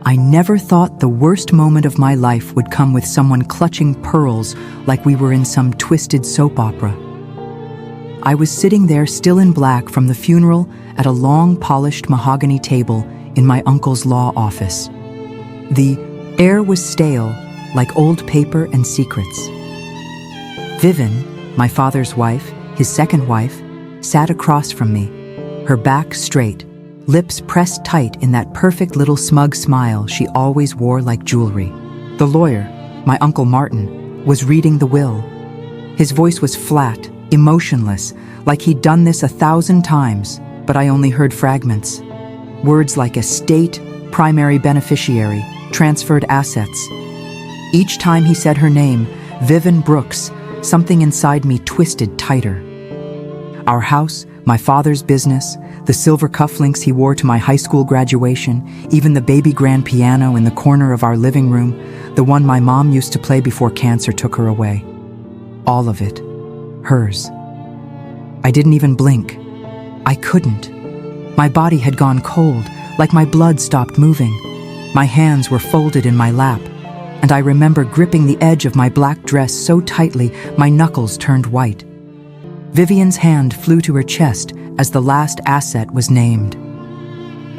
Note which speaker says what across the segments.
Speaker 1: I never thought the worst moment of my life would come with someone clutching pearls like we were in some twisted soap opera. I was sitting there still in black from the funeral at a long polished mahogany table in my uncle's law office. The air was stale, like old paper and secrets. Vivian, my father's wife, his second wife, sat across from me, her back straight, lips pressed tight in that perfect little smug smile she always wore like jewelry. The lawyer, my Uncle Martin, was reading the will. His voice was flat, emotionless, like he'd done this 1,000 times, but I only heard fragments. Words like estate, primary beneficiary, transferred assets. Each time he said her name, Vivian Brooks, something inside me twisted tighter. Our house, my father's business, the silver cufflinks he wore to my high school graduation, even the baby grand piano in the corner of our living room, the one my mom used to play before cancer took her away. All of it. Hers. I didn't even blink. I couldn't. My body had gone cold, like my blood stopped moving. My hands were folded in my lap, and I remember gripping the edge of my black dress so tightly my knuckles turned white. Vivian's hand flew to her chest as the last asset was named.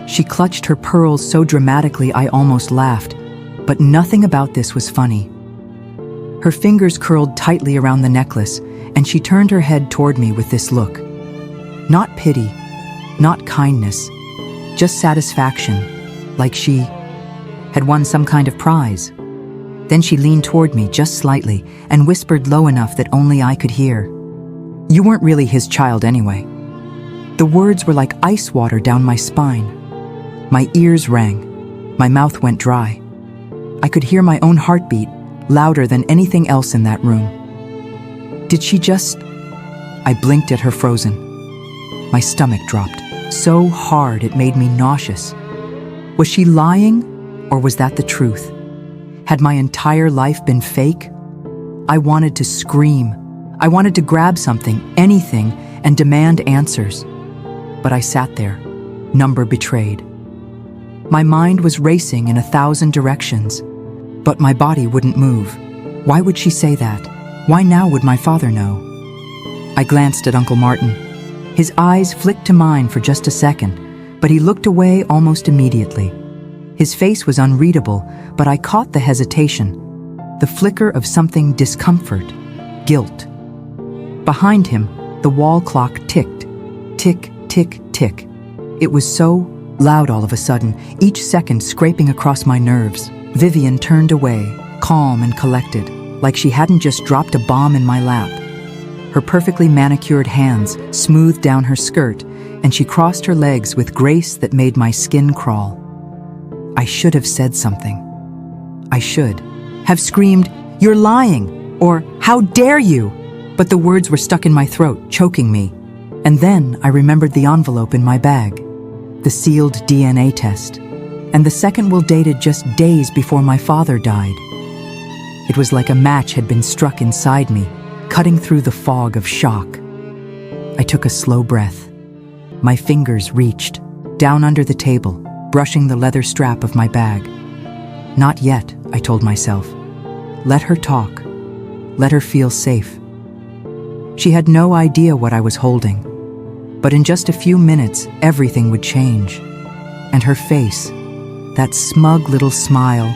Speaker 1: She clutched her pearls so dramatically I almost laughed, but nothing about this was funny. Her fingers curled tightly around the necklace, and she turned her head toward me with this look. Not pity, not kindness, just satisfaction, like she had won some kind of prize. Then she leaned toward me just slightly and whispered low enough that only I could hear. "You weren't really his child anyway." The words were like ice water down my spine. My ears rang. My mouth went dry. I could hear my own heartbeat, louder than anything else in that room. Did she just... I blinked at her frozen. My stomach dropped, so hard it made me nauseous. Was she lying, or was that the truth? Had my entire life been fake? I wanted to scream. I wanted to grab something, anything, and demand answers. But I sat there, number betrayed. My mind was racing in 1,000 directions, but my body wouldn't move. Why would she say that? Why now would my father know? I glanced at Uncle Martin. His eyes flicked to mine for just a second, but he looked away almost immediately. His face was unreadable, but I caught the hesitation, the flicker of something discomfort, guilt. Behind him, the wall clock ticked. Tick, tick, tick. It was so loud all of a sudden, each second scraping across my nerves. Vivian turned away, calm and collected, like she hadn't just dropped a bomb in my lap. Her perfectly manicured hands smoothed down her skirt, and she crossed her legs with grace that made my skin crawl. I should have said something. I should have screamed, "You're lying!" or "How dare you!" But the words were stuck in my throat, choking me. And then I remembered the envelope in my bag, the sealed DNA test, and the second will dated just days before my father died. It was like a match had been struck inside me, cutting through the fog of shock. I took a slow breath. My fingers reached, down under the table, brushing the leather strap of my bag. Not yet, I told myself. Let her talk. Let her feel safe. She had no idea what I was holding, but in just a few minutes, everything would change. And her face, that smug little smile,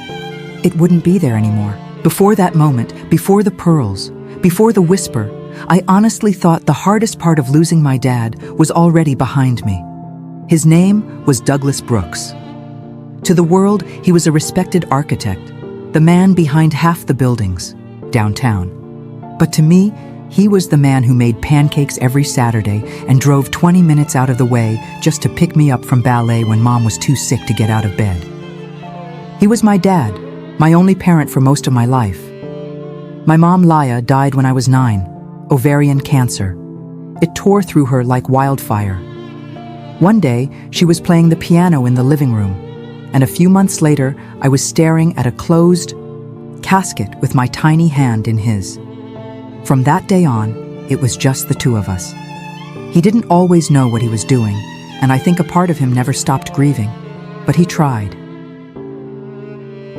Speaker 1: it wouldn't be there anymore. Before that moment, before the pearls, before the whisper, I honestly thought the hardest part of losing my dad was already behind me. His name was Douglas Brooks. To the world, he was a respected architect, the man behind half the buildings, downtown. But to me, he was the man who made pancakes every Saturday and drove 20 minutes out of the way just to pick me up from ballet when Mom was too sick to get out of bed. He was my dad, my only parent for most of my life. My mom, Laya, died when I was 9, ovarian cancer. It tore through her like wildfire. One day, she was playing the piano in the living room, and a few months later, I was staring at a closed casket with my tiny hand in his. From that day on, it was just the two of us. He didn't always know what he was doing, and I think a part of him never stopped grieving, but he tried.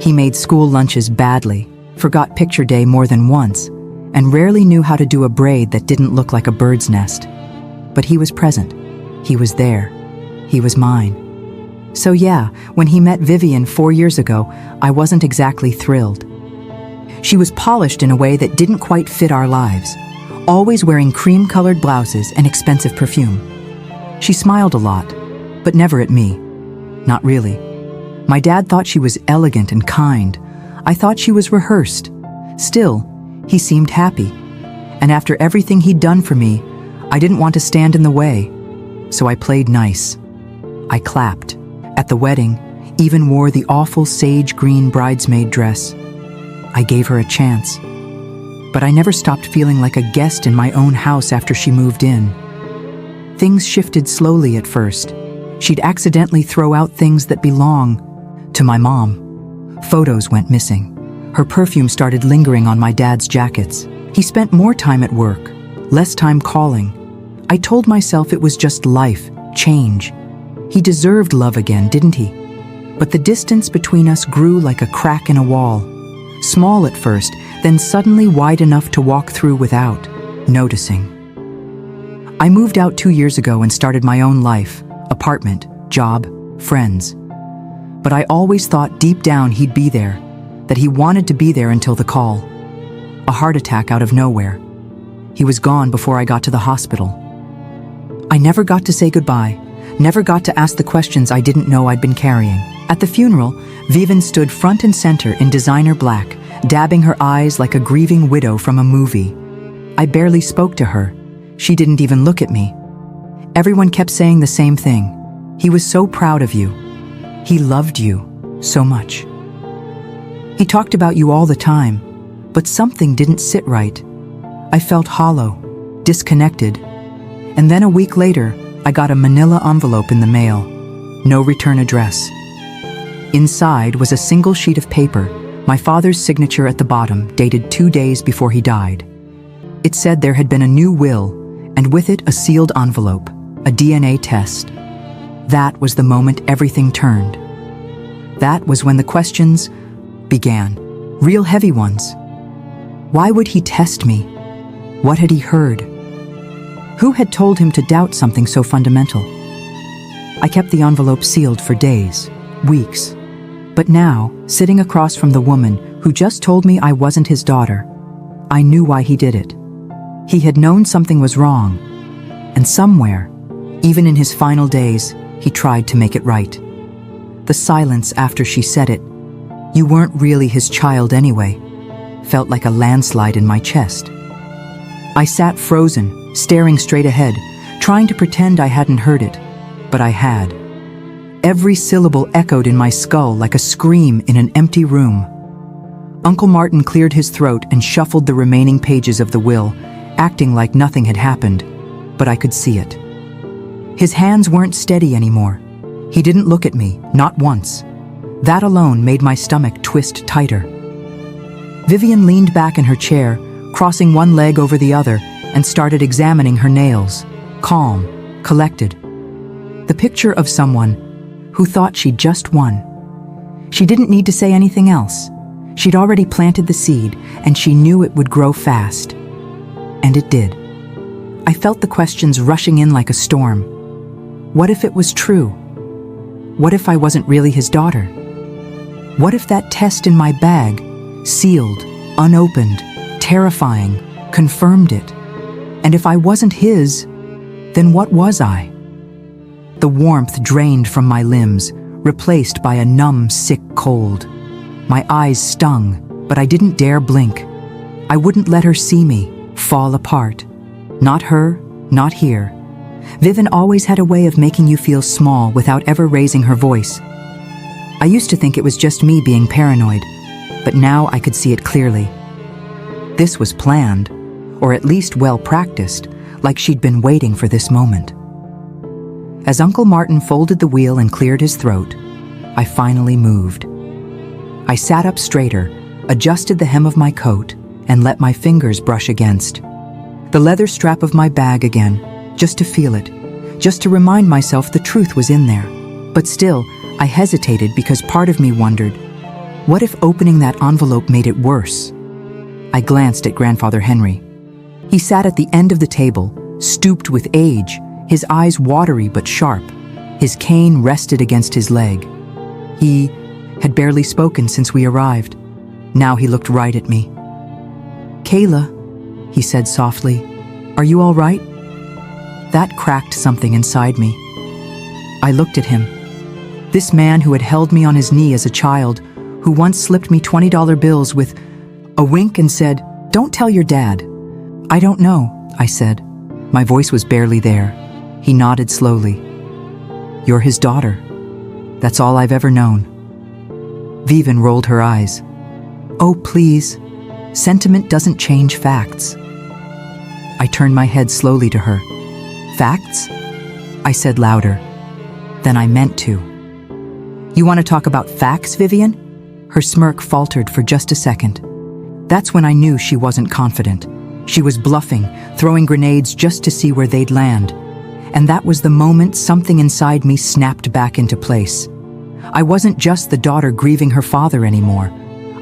Speaker 1: He made school lunches badly, forgot picture day more than once, and rarely knew how to do a braid that didn't look like a bird's nest. But he was present. He was there. He was mine. So yeah, when he met Vivian 4 years ago, I wasn't exactly thrilled. She was polished in a way that didn't quite fit our lives, always wearing cream-colored blouses and expensive perfume. She smiled a lot, but never at me. Not really. My dad thought she was elegant and kind. I thought she was rehearsed. Still, he seemed happy. And after everything he'd done for me, I didn't want to stand in the way. So I played nice. I clapped. At the wedding, even wore the awful sage green bridesmaid dress. I gave her a chance. But I never stopped feeling like a guest in my own house after she moved in. Things shifted slowly at first. She'd accidentally throw out things that belong to my mom. Photos went missing. Her perfume started lingering on my dad's jackets. He spent more time at work, less time calling. I told myself it was just life, change. He deserved love again, didn't he? But the distance between us grew like a crack in a wall. Small at first, then suddenly wide enough to walk through without noticing. I moved out 2 years ago and started my own life, apartment, job, friends. But I always thought deep down he'd be there, that he wanted to be there until the call. A heart attack out of nowhere. He was gone before I got to the hospital. I never got to say goodbye, never got to ask the questions I didn't know I'd been carrying. At the funeral, Vivian stood front and center in designer black, dabbing her eyes like a grieving widow from a movie. I barely spoke to her. She didn't even look at me. Everyone kept saying the same thing. He was so proud of you. He loved you so much. He talked about you all the time, but something didn't sit right. I felt hollow, disconnected. And then a week later, I got a manila envelope in the mail. No return address. Inside was a single sheet of paper, my father's signature at the bottom, dated 2 days before he died. It said there had been a new will, and with it a sealed envelope, a DNA test. That was the moment everything turned. That was when the questions began, real heavy ones. Why would he test me? What had he heard? Who had told him to doubt something so fundamental? I kept the envelope sealed for days, weeks. But now, sitting across from the woman who just told me I wasn't his daughter, I knew why he did it. He had known something was wrong, and somewhere, even in his final days, he tried to make it right. The silence after she said it, "You weren't really his child anyway," felt like a landslide in my chest. I sat frozen, staring straight ahead, trying to pretend I hadn't heard it, but I had. Every syllable echoed in my skull like a scream in an empty room. Uncle Martin cleared his throat and shuffled the remaining pages of the will, acting like nothing had happened, but I could see it. His hands weren't steady anymore. He didn't look at me, not once. That alone made my stomach twist tighter. Vivian leaned back in her chair, crossing one leg over the other, and started examining her nails, calm, collected. The picture of someone who thought she'd just won. She didn't need to say anything else. She'd already planted the seed, and she knew it would grow fast. And it did. I felt the questions rushing in like a storm. What if it was true? What if I wasn't really his daughter? What if that test in my bag, sealed, unopened, terrifying, confirmed it? And if I wasn't his, then what was I? The warmth drained from my limbs, replaced by a numb, sick cold. My eyes stung, but I didn't dare blink. I wouldn't let her see me, fall apart. Not her, not here. Vivian always had a way of making you feel small without ever raising her voice. I used to think it was just me being paranoid, but now I could see it clearly. This was planned, or at least well practiced, like she'd been waiting for this moment. As Uncle Martin folded the wheel and cleared his throat, I finally moved. I sat up straighter, adjusted the hem of my coat, and let my fingers brush against the leather strap of my bag again, just to feel it, just to remind myself the truth was in there. But still, I hesitated because part of me wondered, What if opening that envelope made it worse? I glanced at Grandfather Henry. He sat at the end of the table, stooped with age, his eyes watery but sharp. His cane rested against his leg. He had barely spoken since we arrived. Now he looked right at me. "Kayla," he said softly, "are you all right?" That cracked something inside me. I looked at him. This man who had held me on his knee as a child, who once slipped me $20 bills with a wink and said, "Don't tell your dad." "I don't know," I said. My voice was barely there. He nodded slowly. "You're his daughter. That's all I've ever known." Vivian rolled her eyes. "Oh, please. Sentiment doesn't change facts." I turned my head slowly to her. "Facts?" I said louder. Then I meant to. "You want to talk about facts, Vivian?" Her smirk faltered for just a second. That's when I knew she wasn't confident. She was bluffing, throwing grenades just to see where they'd land. And that was the moment something inside me snapped back into place. I wasn't just the daughter grieving her father anymore.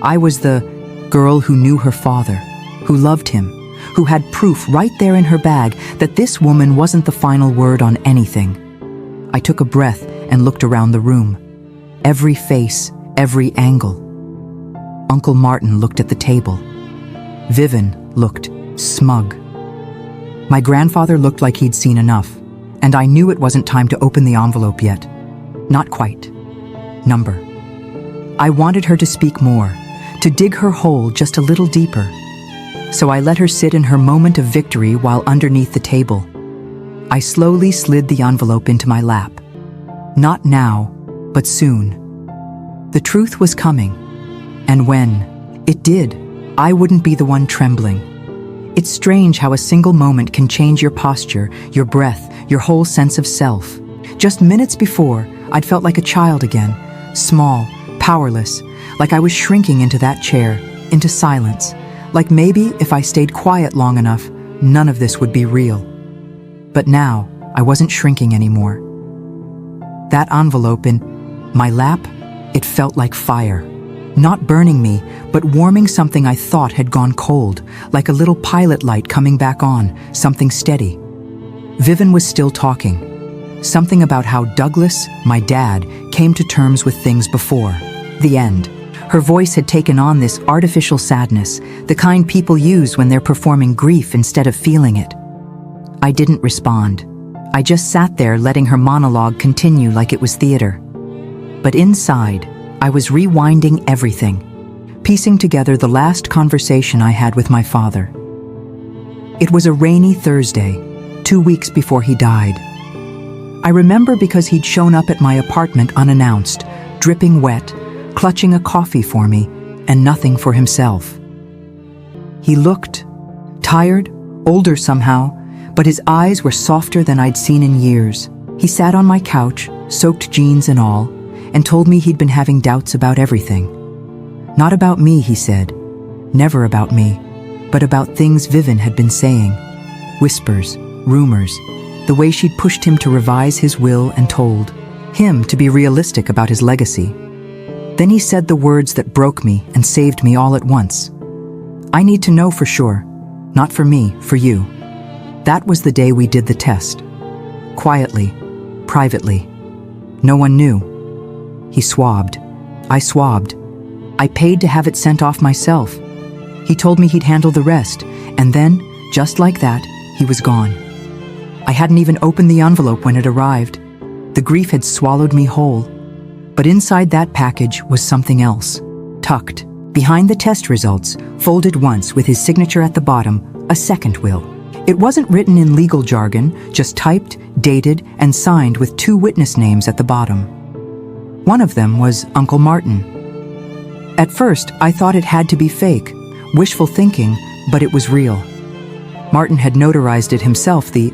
Speaker 1: I was the girl who knew her father, who loved him, who had proof right there in her bag that this woman wasn't the final word on anything. I took a breath and looked around the room. Every face, every angle. Uncle Martin looked at the table. Vivian looked smug. My grandfather looked like he'd seen enough, and I knew it wasn't time to open the envelope yet. Not quite. Number. I wanted her to speak more, to dig her hole just a little deeper. So I let her sit in her moment of victory while underneath the table. I slowly slid the envelope into my lap. Not now, but soon. The truth was coming, and when it did, I wouldn't be the one trembling. It's strange how a single moment can change your posture, your breath, your whole sense of self. Just minutes before, I'd felt like a child again, small, powerless, like I was shrinking into that chair, into silence, like maybe if I stayed quiet long enough, none of this would be real. But now, I wasn't shrinking anymore. That envelope in my lap, it felt like fire. Not burning me, but warming something I thought had gone cold, like a little pilot light coming back on, something steady. Vivian was still talking. Something about how Douglas, my dad, came to terms with things before. The end. Her voice had taken on this artificial sadness, the kind people use when they're performing grief instead of feeling it. I didn't respond. I just sat there letting her monologue continue like it was theater. But inside, I was rewinding everything, piecing together the last conversation I had with my father. It was a rainy Thursday, 2 weeks before he died. I remember because he'd shown up at my apartment unannounced, dripping wet, clutching a coffee for me, and nothing for himself. He looked tired, older somehow, but his eyes were softer than I'd seen in years. He sat on my couch, soaked jeans and all, and told me he'd been having doubts about everything. Not about me, he said. Never about me, but about things Vivian had been saying. Whispers, rumors, the way she'd pushed him to revise his will and told him to be realistic about his legacy. Then he said the words that broke me and saved me all at once. "I need to know for sure. Not for me, for you." That was the day we did the test. Quietly, privately. No one knew. He swabbed. I swabbed. I paid to have it sent off myself. He told me he'd handle the rest, and then, just like that, he was gone. I hadn't even opened the envelope when it arrived. The grief had swallowed me whole. But inside that package was something else. Tucked, behind the test results, folded once with his signature at the bottom, a second will. It wasn't written in legal jargon, just typed, dated, and signed with 2 witness names at the bottom. One of them was Uncle Martin. At first, I thought it had to be fake, wishful thinking, but it was real. Martin had notarized it himself the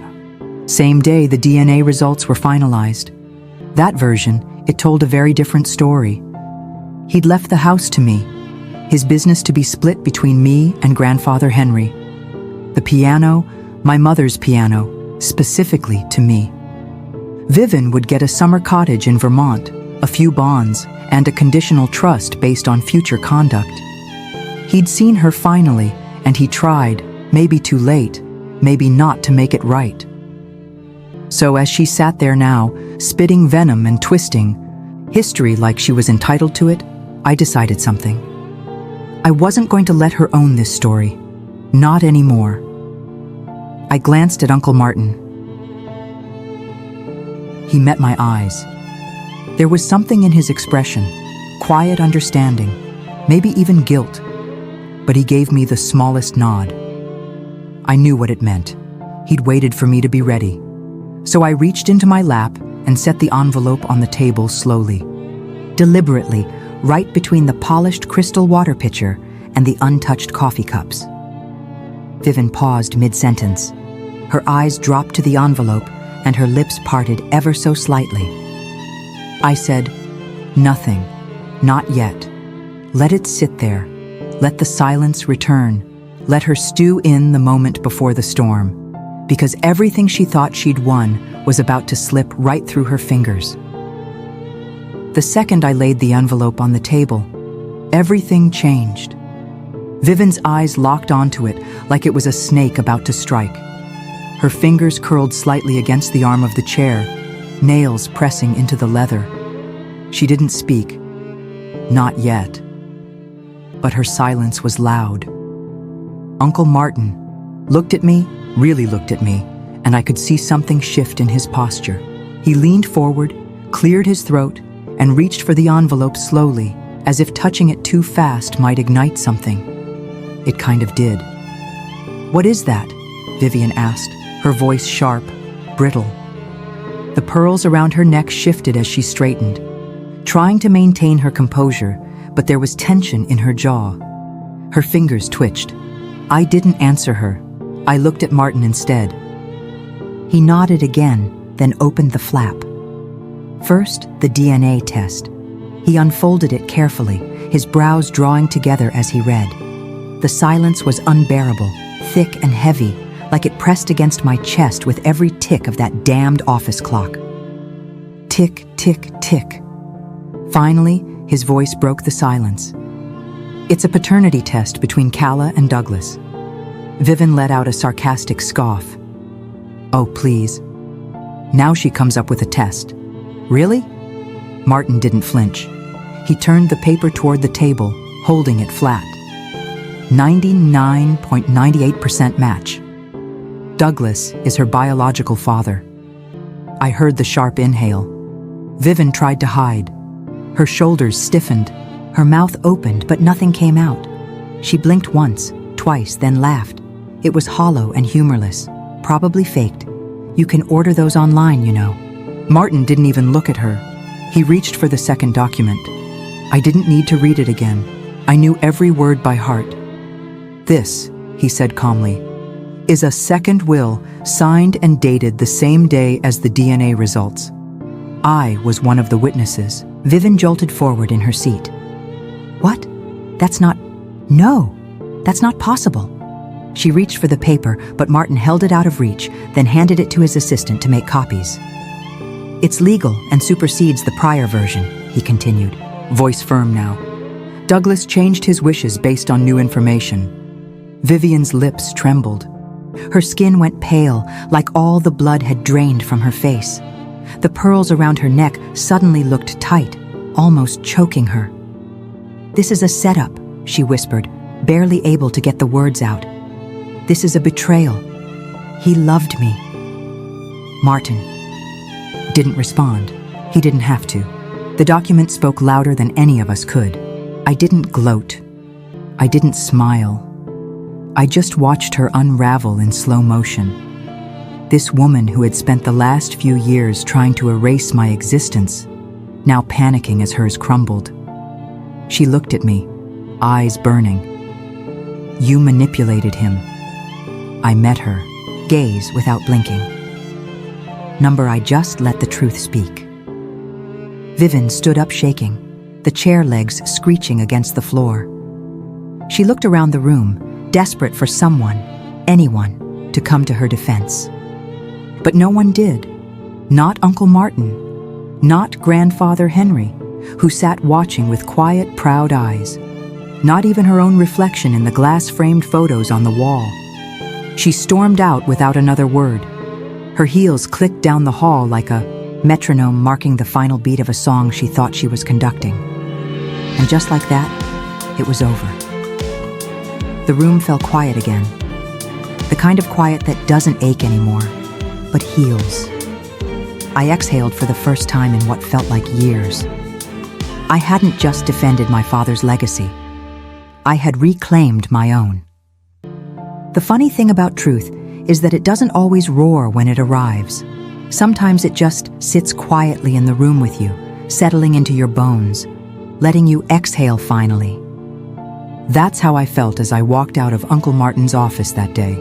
Speaker 1: same day the DNA results were finalized. That version, it told a very different story. He'd left the house to me, his business to be split between me and Grandfather Henry. The piano, my mother's piano, specifically to me. Vivian would get a summer cottage in Vermont, a few bonds, and a conditional trust based on future conduct. He'd seen her finally, and he tried, maybe too late, maybe not to make it right. So as she sat there now, spitting venom and twisting history like she was entitled to it, I decided something. I wasn't going to let her own this story. Not anymore. I glanced at Uncle Martin. He met my eyes. There was something in his expression, quiet understanding, maybe even guilt, but he gave me the smallest nod. I knew what it meant. He'd waited for me to be ready. So I reached into my lap and set the envelope on the table slowly, deliberately, right between the polished crystal water pitcher and the untouched coffee cups. Vivian paused mid-sentence. Her eyes dropped to the envelope and her lips parted ever so slightly. I said, "Nothing, not yet. Let it sit there. Let the silence return. Let her stew in the moment before the storm." Because everything she thought she'd won was about to slip right through her fingers. The second I laid the envelope on the table, everything changed. Vivian's eyes locked onto it like it was a snake about to strike. Her fingers curled slightly against the arm of the chair, nails pressing into the leather. She didn't speak. Not yet. But her silence was loud. Uncle Martin looked at me, really looked at me, and I could see something shift in his posture. He leaned forward, cleared his throat, and reached for the envelope slowly, as if touching it too fast might ignite something. It kind of did. "What is that?" Vivian asked, her voice sharp, brittle. The pearls around her neck shifted as she straightened, trying to maintain her composure, but there was tension in her jaw. Her fingers twitched. I didn't answer her. I looked at Martin instead. He nodded again, then opened the flap. First, the DNA test. He unfolded it carefully, his brows drawing together as he read. The silence was unbearable, thick and heavy, like it pressed against my chest with every tick of that damned office clock. Tick, tick, tick. Finally, his voice broke the silence. "It's a paternity test between Calla and Douglas." Vivian let out a sarcastic scoff. "Oh, please. Now she comes up with a test. Really?" Martin didn't flinch. He turned the paper toward the table, holding it flat. 99.98% match. Douglas is her biological father. I heard the sharp inhale. Vivian tried to hide. Her shoulders stiffened. Her mouth opened, but nothing came out. She blinked once, twice, then laughed. It was hollow and humorless, probably faked. You can order those online, you know. Martin didn't even look at her. He reached for the second document. I didn't need to read it again. I knew every word by heart. "This," he said calmly, "is a second will signed and dated the same day as the DNA results. I was one of the witnesses." Vivian jolted forward in her seat. "What? That's not... No, that's not possible." She reached for the paper, but Martin held it out of reach, then handed it to his assistant to make copies. "It's legal and supersedes the prior version," he continued, voice firm now. Douglas changed his wishes based on new information. Vivian's lips trembled. Her skin went pale, like all the blood had drained from her face. The pearls around her neck suddenly looked tight, almost choking her. "This is a setup," she whispered, barely able to get the words out. "This is a betrayal. He loved me." Martin didn't respond. He didn't have to. The document spoke louder than any of us could. I didn't gloat. I didn't smile. I just watched her unravel in slow motion. This woman who had spent the last few years trying to erase my existence, now panicking as hers crumbled. She looked at me, eyes burning. "You manipulated him." I met her, gaze without blinking. Number I just let the truth speak. Vivian stood up shaking, the chair legs screeching against the floor. She looked around the room, desperate for someone, anyone, to come to her defense. But no one did. Not Uncle Martin. Not Grandfather Henry, who sat watching with quiet, proud eyes. Not even her own reflection in the glass-framed photos on the wall. She stormed out without another word. Her heels clicked down the hall like a metronome marking the final beat of a song she thought she was conducting. And just like that, it was over. The room fell quiet again. The kind of quiet that doesn't ache anymore, but heals. I exhaled for the first time in what felt like years. I hadn't just defended my father's legacy. I had reclaimed my own. The funny thing about truth is that it doesn't always roar when it arrives. Sometimes it just sits quietly in the room with you, settling into your bones, letting you exhale finally. That's how I felt as I walked out of Uncle Martin's office that day.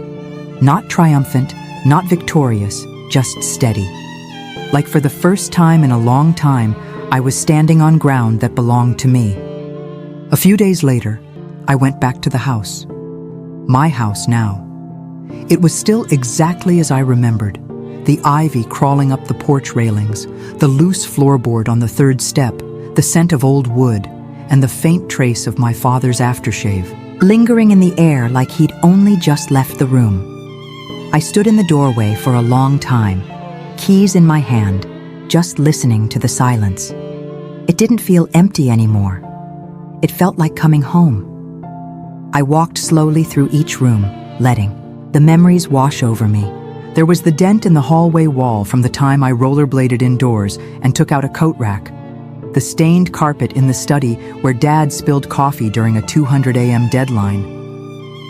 Speaker 1: Not triumphant, not victorious, just steady. Like for the first time in a long time, I was standing on ground that belonged to me. A few days later, I went back to the house. My house now. It was still exactly as I remembered. The ivy crawling up the porch railings, the loose floorboard on the third step, the scent of old wood, and the faint trace of my father's aftershave, lingering in the air like he'd only just left the room. I stood in the doorway for a long time, keys in my hand, just listening to the silence. It didn't feel empty anymore. It felt like coming home. I walked slowly through each room, letting the memories wash over me. There was the dent in the hallway wall from the time I rollerbladed indoors and took out a coat rack. The stained carpet in the study where Dad spilled coffee during a 200 a.m. deadline.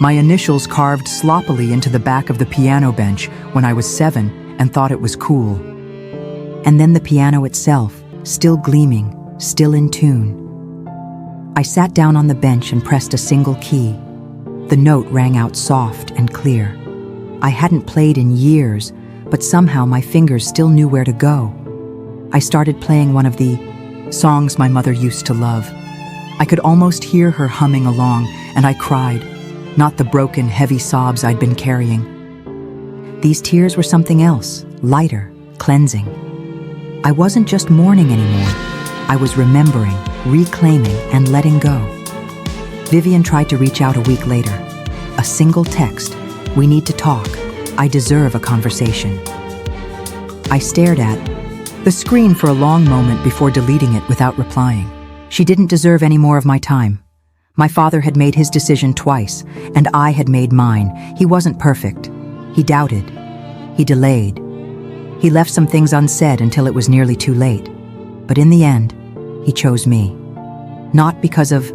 Speaker 1: My initials carved sloppily into the back of the piano bench when I was 7 and thought it was cool. And then the piano itself, still gleaming, still in tune. I sat down on the bench and pressed a single key. The note rang out soft and clear. I hadn't played in years, but somehow my fingers still knew where to go. I started playing one of the songs my mother used to love. I could almost hear her humming along, and I cried, not the broken, heavy sobs I'd been carrying. These tears were something else, lighter, cleansing. I wasn't just mourning anymore. I was remembering, reclaiming, and letting go. Vivian tried to reach out a week later. A single text. We need to talk. I deserve a conversation. I stared at the screen for a long moment before deleting it without replying. She didn't deserve any more of my time. My father had made his decision twice, and I had made mine. He wasn't perfect. He doubted. He delayed. He left some things unsaid until it was nearly too late. But in the end, he chose me. Not because of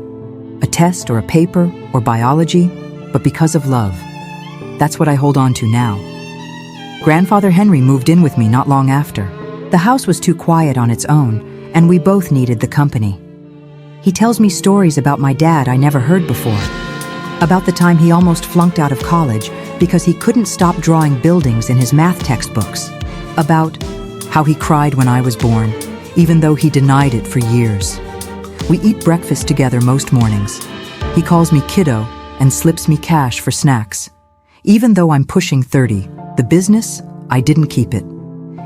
Speaker 1: a test or a paper or biology, but because of love. That's what I hold on to now. Grandfather Henry moved in with me not long after. The house was too quiet on its own, and we both needed the company. He tells me stories about my dad I never heard before. About the time he almost flunked out of college because he couldn't stop drawing buildings in his math textbooks. About how he cried when I was born, even though he denied it for years. We eat breakfast together most mornings. He calls me kiddo and slips me cash for snacks. Even though I'm pushing 30, the business, I didn't keep it.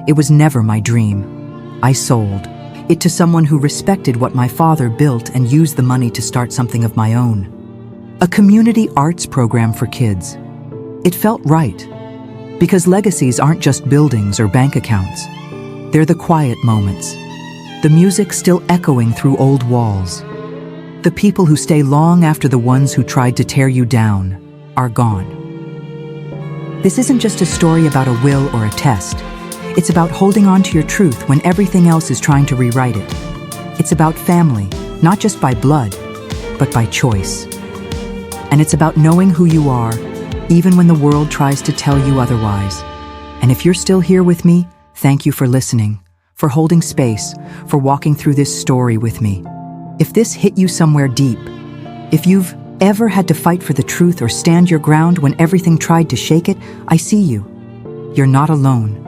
Speaker 1: It was never my dream. I sold it to someone who respected what my father built and used the money to start something of my own. A community arts program for kids. It felt right, because legacies aren't just buildings or bank accounts. They're the quiet moments. The music still echoing through old walls. The people who stay long after the ones who tried to tear you down are gone. This isn't just a story about a will or a test. It's about holding on to your truth when everything else is trying to rewrite it. It's about family, not just by blood, but by choice. And it's about knowing who you are, even when the world tries to tell you otherwise. And if you're still here with me, thank you for listening, for holding space, for walking through this story with me. If this hit you somewhere deep, if you've ever had to fight for the truth or stand your ground when everything tried to shake it, I see you. You're not alone.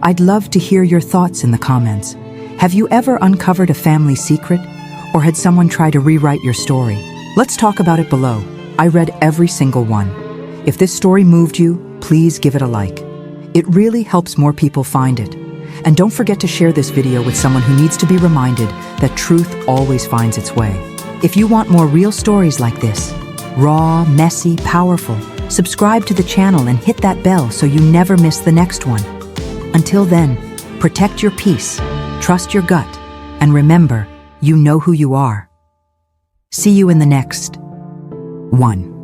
Speaker 1: I'd love to hear your thoughts in the comments. Have you ever uncovered a family secret? Or had someone try to rewrite your story? Let's talk about it below. I read every single one. If this story moved you, please give it a like. It really helps more people find it. And don't forget to share this video with someone who needs to be reminded that truth always finds its way. If you want more real stories like this, raw, messy, powerful, subscribe to the channel and hit that bell so you never miss the next one. Until then, protect your peace, trust your gut, and remember, you know who you are. See you in the next one.